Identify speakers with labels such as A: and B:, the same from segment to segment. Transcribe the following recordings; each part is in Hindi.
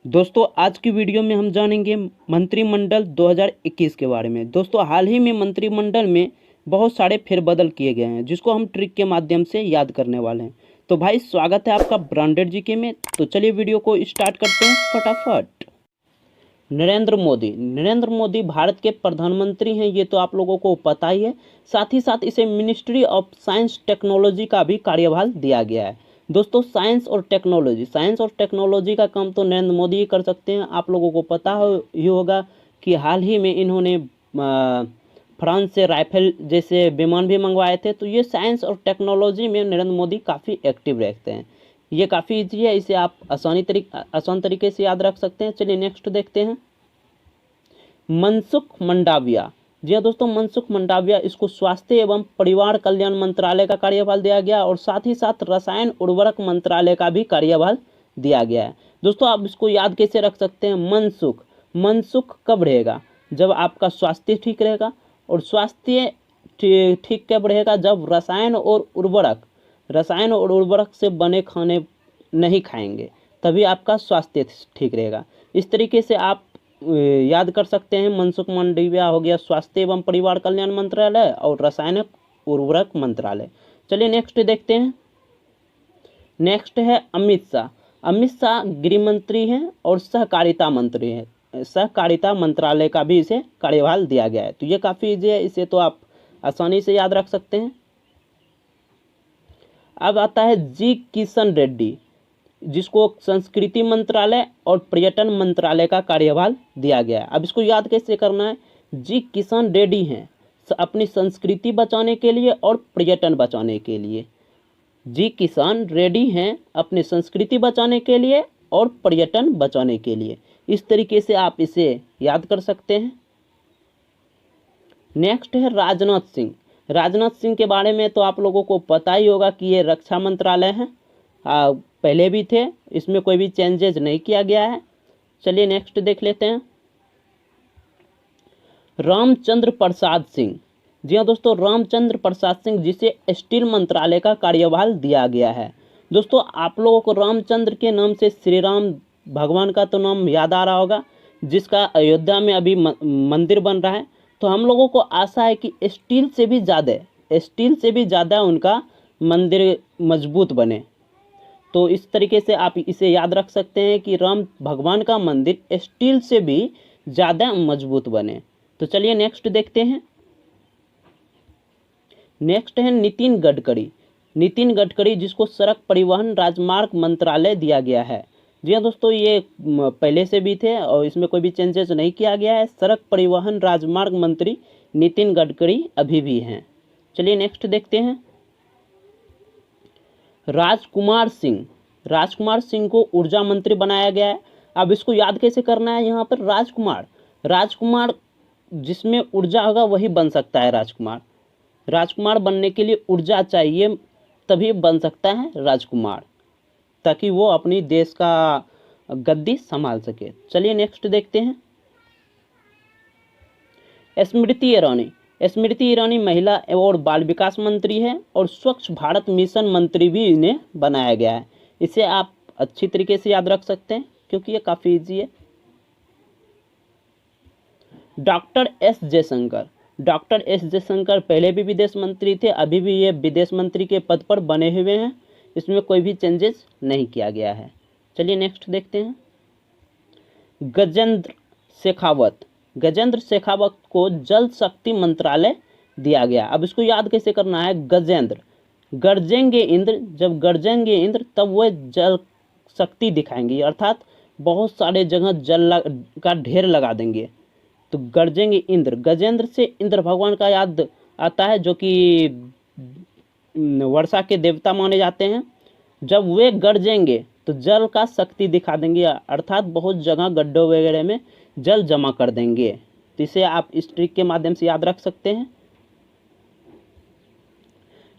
A: दोस्तों आज की वीडियो में हम जानेंगे मंत्रिमंडल 2021 के बारे में। दोस्तों हाल ही में मंत्रिमंडल में बहुत सारे फेरबदल किए गए हैं जिसको हम ट्रिक के माध्यम से याद करने वाले हैं। तो भाई स्वागत है आपका ब्रांडेड जीके में। तो चलिए वीडियो को स्टार्ट करते हैं फटाफट। नरेंद्र मोदी भारत के प्रधानमंत्री हैं, ये तो आप लोगों को पता ही है। साथ ही साथ इसे मिनिस्ट्री ऑफ साइंस टेक्नोलॉजी का भी कार्यभार दिया गया है। दोस्तों साइंस और टेक्नोलॉजी का काम तो नरेंद्र मोदी ही कर सकते हैं। आप लोगों को पता ही होगा कि हाल ही में इन्होंने फ्रांस से राइफल जैसे विमान भी मंगवाए थे। तो ये साइंस और टेक्नोलॉजी में नरेंद्र मोदी काफ़ी एक्टिव रहते हैं। ये काफ़ी ईजी है, इसे आप आसान तरीके से याद रख सकते हैं। चलिए नेक्स्ट देखते हैं। मनसुख मंडाविया, जी हाँ दोस्तों, मनसुख मंडाविया इसको स्वास्थ्य एवं परिवार कल्याण मंत्रालय का कार्यभार दिया गया और साथ ही साथ रसायन उर्वरक मंत्रालय का भी कार्यभार दिया गया है। दोस्तों आप इसको याद कैसे रख सकते हैं? मनसुख कब रहेगा? जब आपका स्वास्थ्य ठीक रहेगा। और स्वास्थ्य ठीक कब रहेगा? जब रसायन और उर्वरक से बने खाने नहीं खाएंगे, तभी आपका स्वास्थ्य ठीक रहेगा। इस तरीके से आप याद कर सकते हैं। मनसुख मंडाविया हो गया स्वास्थ्य एवं परिवार कल्याण मंत्रालय और रासायनिक उर्वरक मंत्रालय। चलिए नेक्स्ट देखते हैं। नेक्स्ट है अमित शाह गृह मंत्री हैं और सहकारिता मंत्री हैं। सहकारिता मंत्रालय का भी इसे कार्यभार दिया गया है। तो ये काफ़ी ईजी है, इसे तो आप आसानी से याद रख सकते हैं। अब आता है जी किशन रेड्डी, जिसको संस्कृति मंत्रालय और पर्यटन मंत्रालय का कार्यभार दिया गया है। अब इसको याद कैसे करना है? जी किशन रेड्डी हैं अपनी संस्कृति बचाने के लिए और पर्यटन बचाने के लिए। जी किशन रेड्डी हैं अपनी संस्कृति बचाने के लिए और पर्यटन बचाने के लिए। इस तरीके से आप इसे याद कर सकते हैं। नेक्स्ट है राजनाथ सिंह के बारे में तो आप लोगों को पता ही होगा कि ये रक्षा मंत्रालय है। पहले भी थे, इसमें कोई भी चेंजेस नहीं किया गया है। चलिए नेक्स्ट देख लेते हैं। रामचंद्र प्रसाद सिंह, जी हाँ दोस्तों, रामचंद्र प्रसाद सिंह जिसे स्टील मंत्रालय का कार्यभार दिया गया है। दोस्तों आप लोगों को रामचंद्र के नाम से श्री राम भगवान का तो नाम याद आ रहा होगा, जिसका अयोध्या में अभी मंदिर बन रहा है। तो हम लोगों को आशा है कि स्टील से भी ज़्यादा उनका मंदिर मजबूत बने। तो इस तरीके से आप इसे याद रख सकते हैं कि राम भगवान का मंदिर स्टील से भी ज़्यादा मजबूत बने। तो चलिए नेक्स्ट देखते हैं। नेक्स्ट है नितिन गडकरी जिसको सड़क परिवहन राजमार्ग मंत्रालय दिया गया है। जी हाँ दोस्तों, ये पहले से भी थे और इसमें कोई भी चेंजेस नहीं किया गया है। सड़क परिवहन राजमार्ग मंत्री नितिन गडकरी अभी भी हैं। चलिए नेक्स्ट देखते हैं। राजकुमार सिंह को ऊर्जा मंत्री बनाया गया है। अब इसको याद कैसे करना है? यहाँ पर राजकुमार जिसमें ऊर्जा होगा वही बन सकता है। राजकुमार बनने के लिए ऊर्जा चाहिए, तभी बन सकता है राजकुमार, ताकि वो अपनी देश का गद्दी संभाल सके। चलिए नेक्स्ट देखते हैं। स्मृति ईरानी महिला और बाल विकास मंत्री है और स्वच्छ भारत मिशन मंत्री भी इन्हें बनाया गया है। इसे आप अच्छी तरीके से याद रख सकते हैं क्योंकि ये काफ़ी इजी है। डॉक्टर एस जयशंकर पहले भी विदेश मंत्री थे, अभी भी ये विदेश मंत्री के पद पर बने हुए हैं। इसमें कोई भी चेंजेस नहीं किया गया है। चलिए नेक्स्ट देखते हैं। गजेंद्र शेखावत को जल शक्ति मंत्रालय दिया गया। अब इसको याद कैसे करना है? गरजेंगे इंद्र, जब गरजेंगे इंद्र तब वह जल शक्ति दिखाएंगे, अर्थात बहुत सारे जगह जल का ढेर लगा देंगे। तो गरजेंगे इंद्र, गजेंद्र से इंद्र भगवान का याद आता है, जो कि वर्षा के देवता माने जाते हैं। जब वे गरजेंगे तो जल का शक्ति दिखा देंगे, अर्थात बहुत जगह गड्ढों वगैरह में जल जमा कर देंगे। तो इसे आप इस ट्रिक के माध्यम से याद रख सकते हैं।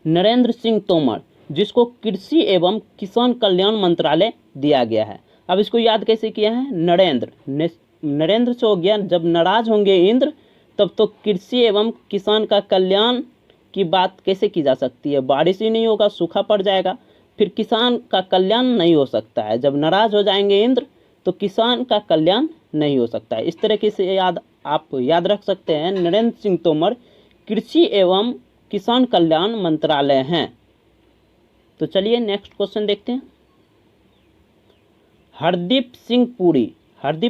A: नरेंद्र सिंह तोमर जिसको कृषि एवं किसान कल्याण मंत्रालय दिया गया है। अब इसको याद कैसे किया है? नरेंद्र से हो गया, जब नाराज होंगे इंद्र तब तो कृषि एवं किसान का कल्याण की बात कैसे की जा सकती है? बारिश ही नहीं होगा, सूखा पड़ जाएगा, फिर किसान का कल्याण नहीं हो सकता है। जब नाराज हो जाएंगे इंद्र तो किसान का कल्याण नहीं हो सकता है। इस तरीके से आप याद रख सकते हैं। नरेंद्र सिंह तोमर कृषि एवं किसान कल्याण मंत्रालय हैं। तो चलिए नेक्स्ट क्वेश्चन देखते हैं। हरदीप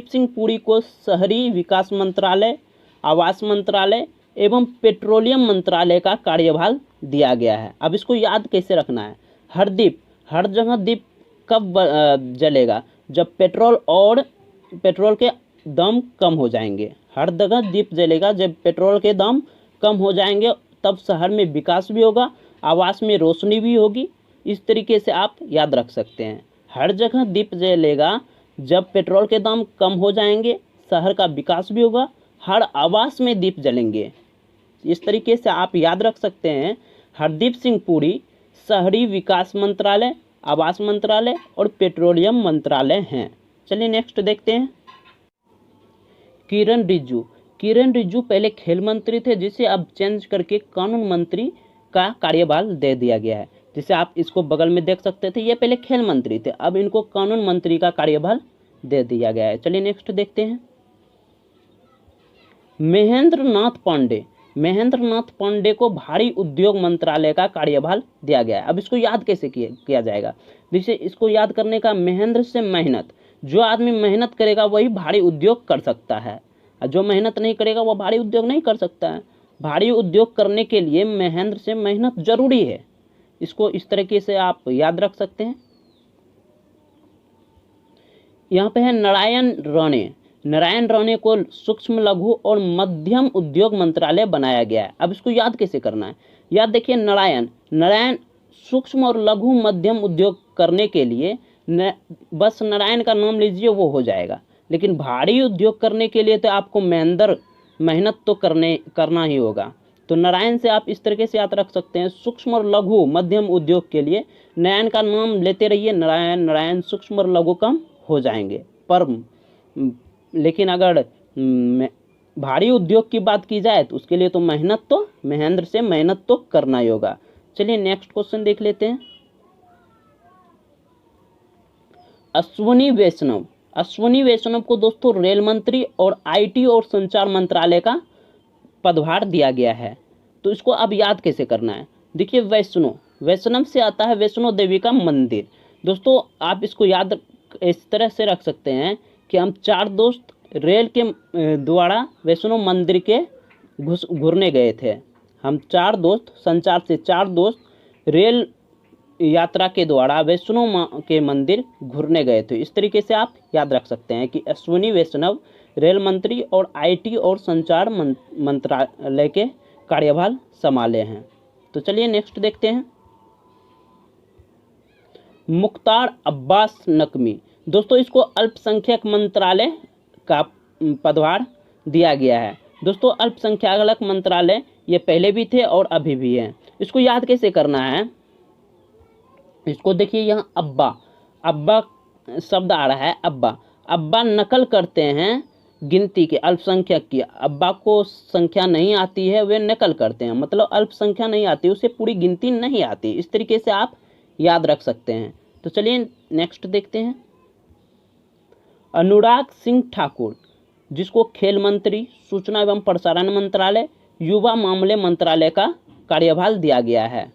A: सिंह पुरी को शहरी विकास मंत्रालय, आवास मंत्रालय एवं पेट्रोलियम मंत्रालय का कार्यभार दिया गया है। अब इसको याद कैसे रखना है। हरदीप, हर जगह दीप कब जलेगा, जब पेट्रोल के दाम कम हो जाएंगे। हर जगह दीप जलेगा जब पेट्रोल के दाम कम हो जाएंगे, तब शहर में विकास भी होगा, आवास में रोशनी भी होगी। इस तरीके से आप याद रख सकते हैं। हर जगह दीप जलेगा जब पेट्रोल के दाम कम हो जाएंगे, शहर का विकास भी होगा, हर आवास में दीप जलेंगे। इस तरीके से आप याद रख सकते हैं। हरदीप सिंह पुरी शहरी विकास मंत्रालय, आवास मंत्रालय और पेट्रोलियम मंत्रालय हैं। चलिए नेक्स्ट देखते हैं। किरण रिजिजू पहले खेल मंत्री थे, जिसे अब चेंज करके कानून मंत्री का कार्यभार दे दिया गया है। जिसे आप इसको बगल में देख सकते थे, ये पहले खेल मंत्री थे, अब इनको कानून मंत्री का कार्यभार दे दिया गया है। चलिए नेक्स्ट देखते हैं। महेंद्र नाथ पांडे को भारी उद्योग मंत्रालय का कार्यभार दिया गया है। अब इसको याद कैसे किया जाएगा। जैसे इसको याद करने का, महेंद्र से मेहनत, जो आदमी मेहनत करेगा वही भारी उद्योग कर सकता है, और जो मेहनत नहीं करेगा वो भारी उद्योग नहीं कर सकता है। भारी उद्योग करने के लिए महेंद्र से मेहनत जरूरी है। इसको इस तरीके से आप याद रख सकते हैं। यहाँ पे है नारायण राणे को सूक्ष्म लघु और मध्यम उद्योग मंत्रालय बनाया गया है। अब इसको याद कैसे करना है। याद देखिए, नारायण सूक्ष्म और लघु मध्यम उद्योग करने के लिए बस नारायण का नाम लीजिए, वो हो जाएगा। लेकिन भारी उद्योग करने के लिए तो आपको मेहनत तो करना ही होगा। तो नारायण से आप इस तरीके से याद रख सकते हैं। सूक्ष्म और लघु मध्यम उद्योग के लिए नारायण का नाम लेते रहिए, नारायण सूक्ष्म और लघु कम हो जाएंगे। पर लेकिन अगर भारी उद्योग की बात की जाए तो उसके लिए तो महेंद्र से मेहनत तो करना ही होगा। चलिए नेक्स्ट क्वेश्चन देख लेते हैं। अश्विनी वैष्णव को दोस्तों रेल मंत्री और आईटी और संचार मंत्रालय का पदभार दिया गया है। तो इसको अब याद कैसे करना है। देखिए, वैष्णव से आता है वैष्णो देवी का मंदिर। दोस्तों आप इसको याद इस तरह से रख सकते हैं कि हम 4 दोस्त रेल के द्वारा वैष्णो मंदिर के घूरने गए थे। हम 4 दोस्त, संचार से 4 दोस्त रेल यात्रा के द्वारा वैष्णो के मंदिर घूरने गए थे। इस तरीके से आप याद रख सकते हैं कि अश्विनी वैष्णव रेल मंत्री और आईटी और संचार मंत्रालय के कार्यभार संभाले हैं। तो चलिए नेक्स्ट देखते हैं। मुख्तार अब्बास नकवी, दोस्तों इसको अल्पसंख्यक मंत्रालय का पदभार दिया गया है। दोस्तों अल्पसंख्यक मंत्रालय ये पहले भी थे और अभी भी हैं। इसको याद कैसे करना है। इसको देखिए, यहाँ अब्बा शब्द आ रहा है। अब्बा नकल करते हैं गिनती के, अल्पसंख्यक की। अब्बा को संख्या नहीं आती है, वे नकल करते हैं, मतलब अल्पसंख्या नहीं आती, उसे पूरी गिनती नहीं आती। इस तरीके से आप याद रख सकते हैं। तो चलिए नेक्स्ट देखते हैं। अनुराग सिंह ठाकुर, जिसको खेल मंत्री, सूचना एवं प्रसारण मंत्रालय, युवा मामले मंत्रालय का कार्यभार दिया गया है।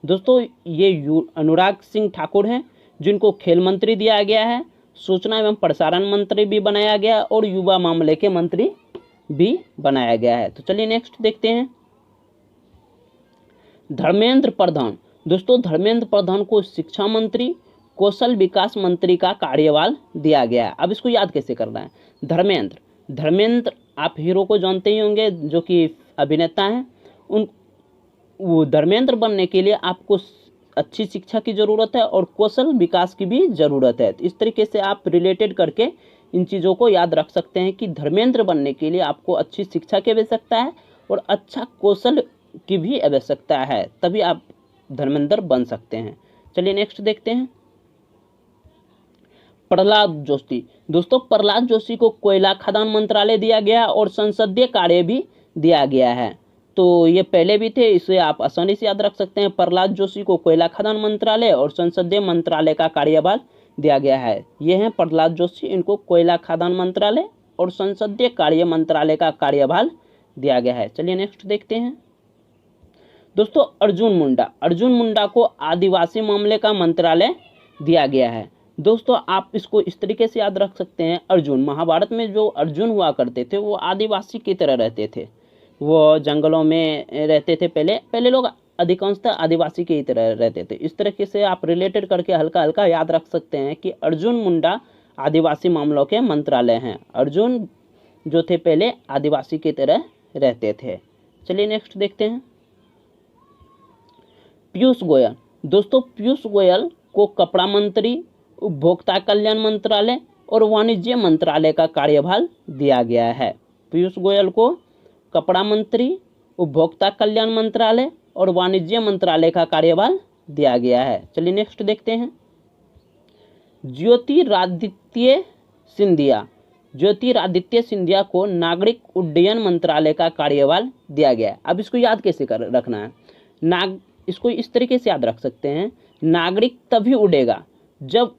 A: दोस्तों ये अनुराग सिंह ठाकुर हैं, जिनको खेल मंत्री दिया गया है, सूचना एवं प्रसारण मंत्री भी बनाया गया और युवा मामले के मंत्री भी बनाया गया है। तो चलिए नेक्स्ट देखते हैं। धर्मेंद्र प्रधान, दोस्तों धर्मेंद्र प्रधान को शिक्षा मंत्री, कौशल विकास मंत्री का कार्यभार दिया गया है। अब इसको याद कैसे करना है। धर्मेंद्र आप हीरो को जानते ही होंगे, जो कि अभिनेता हैं। वो धर्मेंद्र बनने के लिए आपको अच्छी शिक्षा की ज़रूरत है और कौशल विकास की भी ज़रूरत है। तो इस तरीके से आप रिलेटेड करके इन चीज़ों को याद रख सकते हैं कि धर्मेंद्र बनने के लिए आपको अच्छी शिक्षा की आवश्यकता है और अच्छा कौशल की भी आवश्यकता है, तभी आप धर्मेंद्र बन सकते हैं। चलिए नेक्स्ट देखते हैं। प्रहलाद जोशी, दोस्तों प्रहलाद जोशी को कोयला खदान मंत्रालय दिया गया और संसदीय कार्य भी दिया गया है। तो ये पहले भी थे, इसे आप आसानी से याद रख सकते हैं। प्रहलाद जोशी को कोयला खदान मंत्रालय और संसदीय मंत्रालय का कार्यभार दिया गया है। ये हैं प्रहलाद जोशी, इनको कोयला खादान मंत्रालय और संसदीय कार्य मंत्रालय का कार्यभार दिया गया है। चलिए नेक्स्ट देखते हैं दोस्तों, अर्जुन मुंडा को आदिवासी मामले का मंत्रालय दिया गया है। दोस्तों आप इसको इस तरीके से याद रख सकते हैं, अर्जुन, महाभारत में जो अर्जुन हुआ करते थे वो आदिवासी की तरह रहते थे, वो जंगलों में रहते थे। पहले लोग अधिकांशतः आदिवासी की तरह रहते थे। इस तरीके से आप रिलेटेड करके हल्का हल्का याद रख सकते हैं कि अर्जुन मुंडा आदिवासी मामलों के मंत्रालय हैं। अर्जुन जो थे पहले आदिवासी की तरह रहते थे। चलिए नेक्स्ट देखते हैं, पीयूष गोयल। दोस्तों पीयूष गोयल को कपड़ा मंत्री, उपभोक्ता कल्याण मंत्रालय और वाणिज्य मंत्रालय का कार्यभार दिया गया है। पीयूष गोयल को कपड़ा मंत्री, उपभोक्ता कल्याण मंत्रालय और वाणिज्य मंत्रालय का कार्यभार दिया गया है। चलिए नेक्स्ट देखते हैं, ज्योतिरादित्य सिंधिया को नागरिक उड्डयन मंत्रालय का कार्यभार दिया गया है। अब इसको याद कैसे रखना है, इसको इस तरीके से याद रख सकते हैं, नागरिक तभी उड़ेगा जब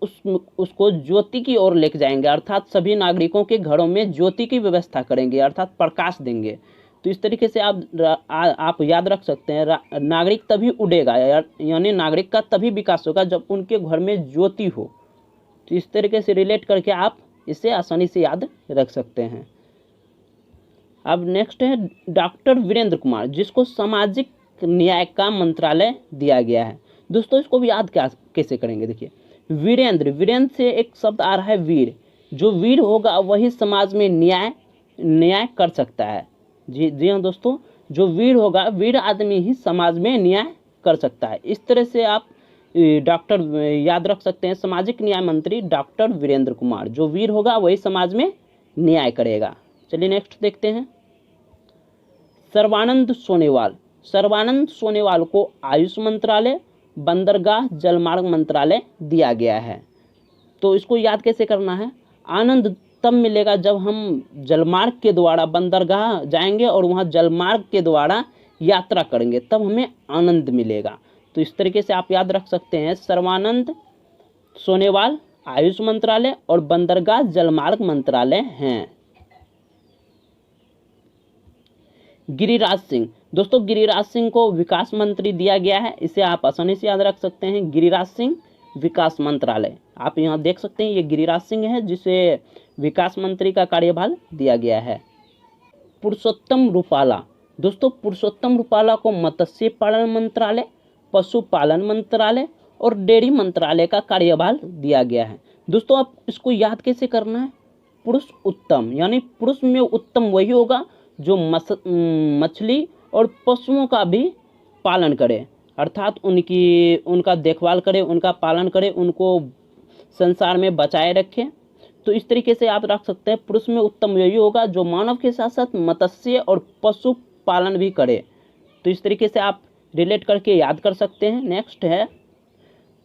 A: उसको ज्योति की ओर लेके जाएंगे, अर्थात सभी नागरिकों के घरों में ज्योति की व्यवस्था करेंगे, अर्थात प्रकाश देंगे। तो इस तरीके से आप याद रख सकते हैं, नागरिक तभी उड़ेगा, यानी नागरिक का तभी विकास होगा जब उनके घर में ज्योति हो। तो इस तरीके से रिलेट करके आप इसे आसानी से याद रख सकते हैं। अब नेक्स्ट है डॉक्टर वीरेंद्र कुमार, जिसको सामाजिक न्याय का मंत्रालय दिया गया है। दोस्तों इसको भी याद कैसे करेंगे, देखिए वीरेंद्र से एक शब्द आ रहा है वीर, जो वीर होगा वही समाज में न्याय कर सकता है। जी हाँ दोस्तों, जो वीर होगा, वीर आदमी ही समाज में न्याय कर सकता है। इस तरह से आप डॉक्टर याद रख सकते हैं, सामाजिक न्याय मंत्री डॉक्टर वीरेंद्र कुमार, जो वीर होगा वही समाज में न्याय करेगा। चलिए नेक्स्ट देखते हैं, सर्बानंद सोनोवाल को आयुष मंत्रालय, बंदरगाह जलमार्ग मंत्रालय दिया गया है। तो इसको याद कैसे करना है, आनंद तब मिलेगा जब हम जलमार्ग के द्वारा बंदरगाह जाएंगे और वहाँ जलमार्ग के द्वारा यात्रा करेंगे, तब हमें आनंद मिलेगा। तो इस तरीके से आप याद रख सकते हैं, सर्बानंद सोनोवाल आयुष मंत्रालय और बंदरगाह जलमार्ग मंत्रालय हैं। गिरिराज सिंह, दोस्तों गिरिराज सिंह को विकास मंत्री दिया गया है, इसे आप आसानी से याद रख सकते हैं, गिरिराज सिंह विकास मंत्रालय। आप यहाँ देख सकते हैं ये गिरिराज सिंह है जिसे विकास मंत्री का कार्यभार दिया गया है। पुरुषोत्तम रूपाला, दोस्तों पुरुषोत्तम रूपाला को मत्स्य पालन मंत्रालय, पशुपालन मंत्रालय और डेयरी मंत्रालय का कार्यभार दिया गया है। दोस्तों आप इसको याद कैसे करना है, पुरुष उत्तम, यानी पुरुष में उत्तम वही होगा जो मछली और पशुओं का भी पालन करे, अर्थात उनका देखभाल करे, उनका पालन करे, उनको संसार में बचाए रखे। तो इस तरीके से आप रख सकते हैं, पुरुष में उत्तम यही होगा जो मानव के साथ साथ मत्स्य और पशु पालन भी करे। तो इस तरीके से आप रिलेट करके याद कर सकते हैं। नेक्स्ट है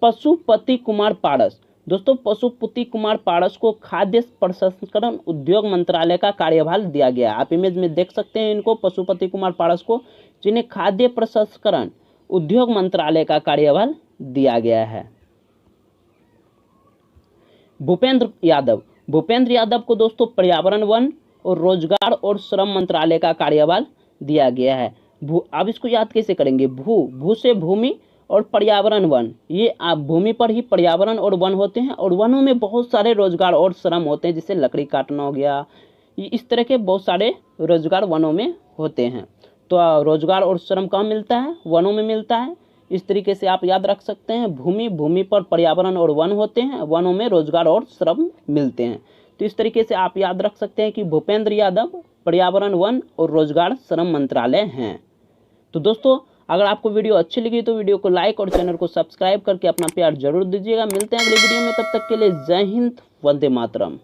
A: पशुपति कुमार पारस, दोस्तों पशुपति कुमार पारस को खाद्य प्रसंस्करण उद्योग मंत्रालय का कार्यभार दिया गया। आप इमेज में देख सकते हैं इनको, पशुपति कुमार पारस को, जिन्हें खाद्य प्रसंस्करण उद्योग मंत्रालय का कार्यभार दिया गया है। भूपेंद्र यादव को दोस्तों पर्यावरण, वन और रोजगार और श्रम मंत्रालय का कार्यभार दिया गया है। अब इसको याद कैसे करेंगे, भू से भूमि और पर्यावरण वन, ये आप भूमि पर ही पर्यावरण और वन होते हैं, और वनों में बहुत सारे रोजगार और श्रम होते हैं, जैसे लकड़ी काटना हो गया, इस तरह के बहुत सारे रोजगार वनों में होते हैं। तो रोजगार और श्रम कहाँ मिलता है, वनों में मिलता है। इस तरीके से आप याद रख सकते हैं, भूमि पर पर्यावरण और वन होते हैं, वनों में रोजगार और श्रम मिलते हैं। तो इस तरीके से आप याद रख सकते हैं कि भूपेंद्र यादव पर्यावरण, वन और रोजगार श्रम मंत्रालय हैं। तो दोस्तों अगर आपको वीडियो अच्छी लगी तो वीडियो को लाइक और चैनल को सब्सक्राइब करके अपना प्यार जरूर दीजिएगा। मिलते हैं अगले वीडियो में, तब तक के लिए जय हिंद, वंदे मातरम।